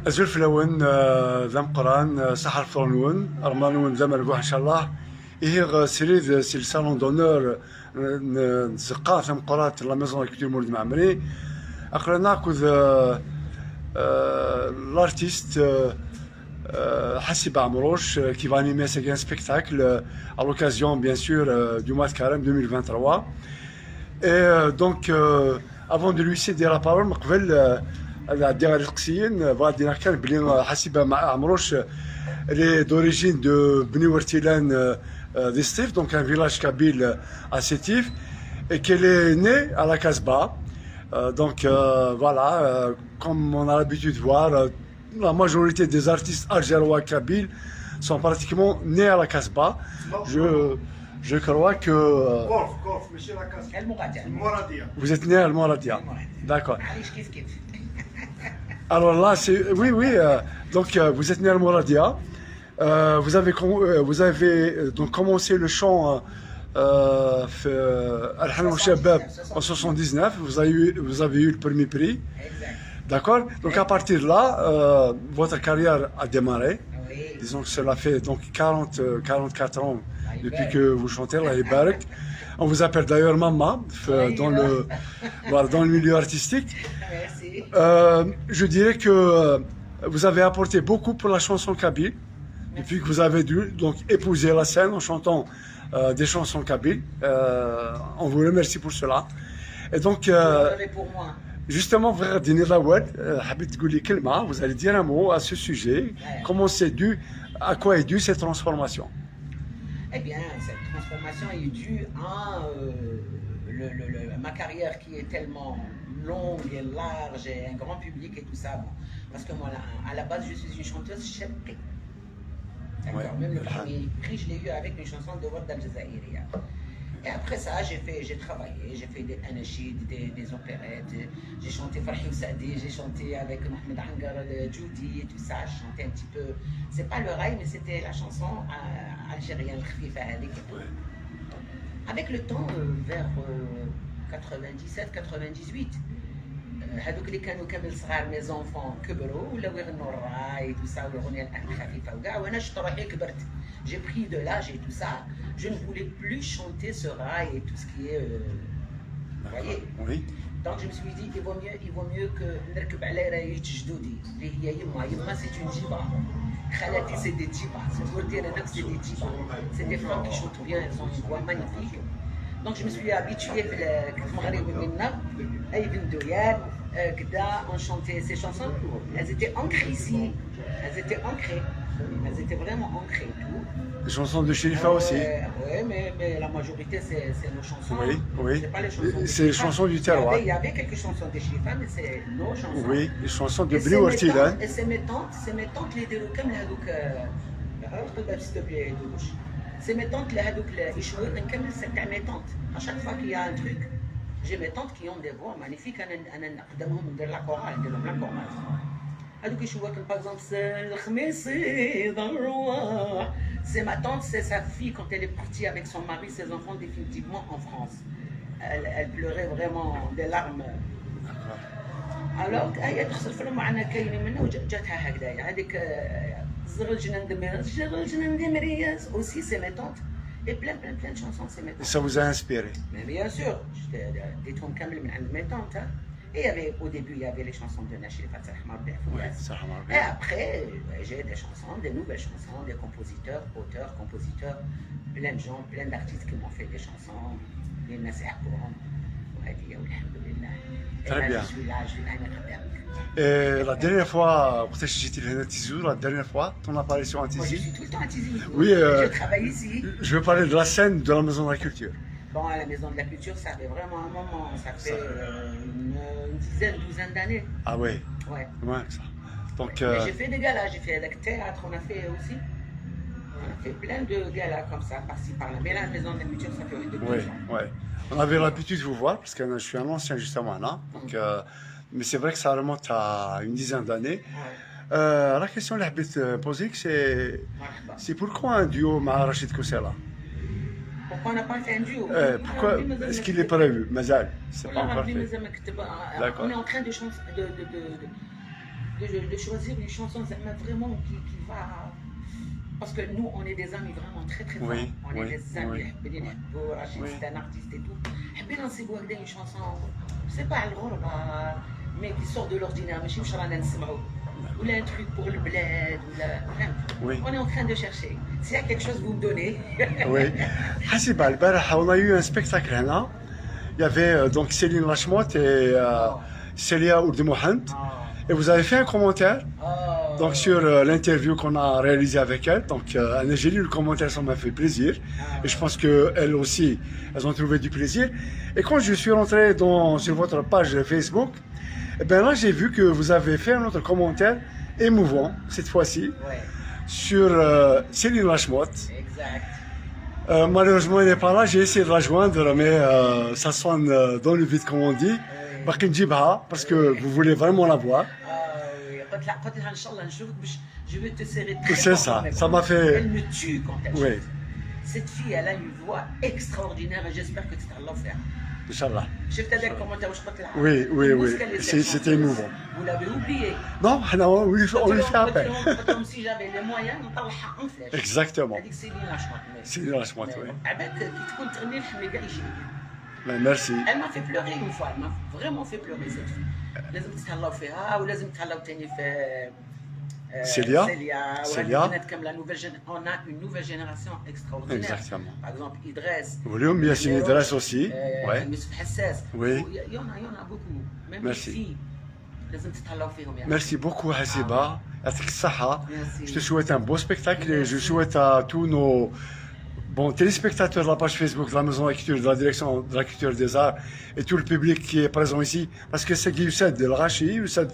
أزول فلون ذم قران سحر فرنون أرمانون ذم الجوح إن شاء الله. إيه سيريد سي الصالون دونور نسقا ثم قرات لا ميزون كولتور مولد معمري أقرنا كوذ l'artiste Hassib Amrouche qui va animer un spectacle à l'occasion bien sûr du mois de Carême 2023. Et donc avant de lui céder la parole مقبل الدار القسيين بغا دينا كان بلي حسيب عمروش elle est d'origine de Bni Wertilan des Stif, donc un village kabyle à Sétif, et qu'elle est née à la Casbah. Donc voilà, comme on a l'habitude de voir, la majorité des artistes algérois kabyles sont pratiquement nés à la Casbah. Je crois que Corf, monsieur la Casbah. Moradia. Vous êtes né à Moradia. D'accord. Alors là, c'est oui, donc vous êtes né à Moradia. Vous avez donc commencé le chant Al-Hanou Shabab en 79. Vous avez eu le premier prix. D'accord. Donc à partir de là, votre carrière a démarré. Disons que cela fait donc 44 ans depuis que vous chantez la Barak. On vous appelle d'ailleurs Mama dans le milieu artistique. Je dirais que vous avez apporté beaucoup pour la chanson kabyle depuis que vous avez dû donc épouser la scène en chantant des chansons kabyles. On vous remercie pour cela. Et donc justement, frère Dini Lawad, vous allez dire un mot à ce sujet. Comment c'est dû, à quoi est due cette transformation? Eh bien, cette transformation est due à ma carrière qui est tellement longue et large et un grand public et tout ça. Bon, parce que moi, à la base, je suis une chanteuse chepri. D'accord. Même le premier prix, je l'ai eu avec une chanson de Wad al-Jazaïria. Et après ça, j'ai travaillé, j'ai fait des anachid, des opérettes, j'ai chanté Farhi Saadi, j'ai chanté avec Mohamed Angar, Judy et tout ça, j'ai chanté un petit peu, c'est pas le rail, mais c'était la chanson algérienne, avec le temps, vers 97-98, هذوك اللي كانوا كامل صغار مي زونفون كبروا ولاو يغنوا الراي tout ça والاغنيه الخفيفه وكاع وانا شفت روحي كبرت. J'ai pris de l'âge et tout ça. Je ne voulais plus chanter ce rail et tout ce qui est vous voyez. Oui. Donc je me suis dit il vaut mieux que نركب على راية جدودي اللي هي يما c'est une diva. خالتي c'est des divas. C'est des divas. C'est des femmes qui chantent bien, elles ont une voix magnifique. Donc je me suis habitué في المغرب منا اي بن دويان كدا on chantait ces chansons. Elles étaient ancrées ici. Elles étaient ancrées. Elles étaient vraiment ancrées tout. Les chansons de Sherifa aussi. Oui, mais la majorité c'est nos chansons. Oui. C'est pas les chansons. C'est les chansons du terroir. Il y avait quelques chansons de Sherifa, mais c'est nos chansons. Oui, les chansons de Bni Wertilan. Et c'est mes tantes les dérouquem هذوك s'il te plaît douche. C'est mes tantes les هذوك يشوي نكمل c'est mes tantes. À chaque fois qu'il y a un truc, j'ai mes tantes qui ont des voix magnifiques. أنا نقدمهم ندير لا كورال ندير لهم لا كورال. هذوك يشوفوا par exemple الخميسي ضروا. C'est ma tante, c'est sa fille quand elle est partie avec son mari, ses enfants définitivement en France. Elle pleurait vraiment des larmes. Alors هي تخسر فيلم معنا كاين منها وجاتها هكذايا هذيك زغلجنا ندمرياس aussi c'est mes tantes. Et plein de chansons c'est mes tantes. Ça vous a inspiré? Mais bien sûr, ديتهم كامل من عند mes tantes. Et au début, il y avait les chansons de Nachir Fatah Marbeh. Et après, j'ai des chansons, des nouvelles chansons, des compositeurs, auteurs, compositeurs, plein de gens, plein d'artistes qui m'ont fait des chansons. Les Nasser Kouram, Hadiya, alhamdoulilah. Très bien. Je suis là, Et la dernière fois, la dernière fois, ton apparition à Moi, je Tizi. suis tout le temps à Tizi. Oui, je travaille ici. Je veux parler de la scène de la Maison de la Culture. Bon, à la Maison de la Culture, ça fait vraiment un moment. Ça fait une douzaine d'années. Ah ouais. Ouais. Ouais, ça. Donc. Mais j'ai fait des galas, j'ai fait avec théâtre, on a fait aussi. On a fait plein de galas comme ça, par-ci par-là. Mais la Maison de la Culture, ça fait depuis 2 ans. Ouais. On avait l'habitude de vous voir parce que je suis un ancien justement là. Donc, mais c'est vrai que ça remonte à une dizaine d'années. La question que je voulais poser, c'est pourquoi un duo avec Rachid Koussela? Pourquoi on n'a pas fait un duo? Pourquoi est-ce qu'il est prévu? Mazal, c'est pas encore fait. D'accord. On est en train de chanter. de choisir une chanson vraiment qui va. Parce que nous, on est des amis vraiment très très forts. Oui, On est oui, des amis. oui. Rachid, Oui. c'est un artiste et tout. حبينا نصيبوا هكذا une chanson, c'est pas الغربة, mais qui sort de l'ordinaire. ماشي واش رانا نسمعوا. Ou un truc pour le bled, ou la... Oui. On est en train de chercher. S'il y a quelque chose, vous me donnez. Oui. حسيبة البارح on a eu un spectacle هنا. Il y avait donc Céline Lachmotte et Célia Ourdemouhent. Et vous avez fait un commentaire donc sur l'interview qu'on a réalisée avec elle. Donc j'ai lu le commentaire, ça m'a fait plaisir. Et je pense qu'elles aussi, elles ont trouvé du plaisir. Et quand je suis rentré sur votre page Facebook, eh bien là j'ai vu que vous avez fait un autre commentaire émouvant, cette fois-ci, Ouais, sur Céline Lachmotte. exact. Malheureusement, elle n'est pas là. J'ai essayé de la joindre, mais ça sonne dans le vide, comme on dit. باقي نجيبها parce que vous voulez vraiment la voir. قلت لها ان شاء الله نشوفك باش je vais te serrer très C'est fort. ça m'a fait. Elle me tue quand elle Oui. chante. Cette fille, elle a une voix extraordinaire et j'espère que tu vas le faire. Inch'Allah. شفت هذاك الكومنتير واش قلت لها؟ Oui, oui, oui. الموسيقى اللي C'était سمعتها. émouvant. Vous l'avez oublié. Non, on lui fait appel. قلت لهم si j'avais les moyens نطلعها en flèche. Exactement. هذيك سيلين لاشمات. Céline Lachmotte, oui. عباد كي تكون تغني الحميقه يجيك. Ben, merci. Elle m'a fait pleurer une fois, elle m'a vraiment fait pleurer cette fille. لازم تتهلاو فيها ولازم تتهلاو تاني في Célia. Célia. On a une nouvelle génération extraordinaire. Exactement. Par exemple, Idriss. Volume, Yassine Idriss aussi. Ouais. Youssef Hassas. Oui. Il y en a beaucoup. Même Merci. les filles. لازم تتهلاو فيهم يعني. Merci beaucoup, Hasiba. يعطيك الصحة. Merci. Je te souhaite un beau spectacle et je souhaite à tous nos téléspectateurs de la page Facebook de la Maison de la Culture, de la Direction de la Culture des Arts et tout le public qui est présent ici, parce que c'est Youssef El Rachi, Youssef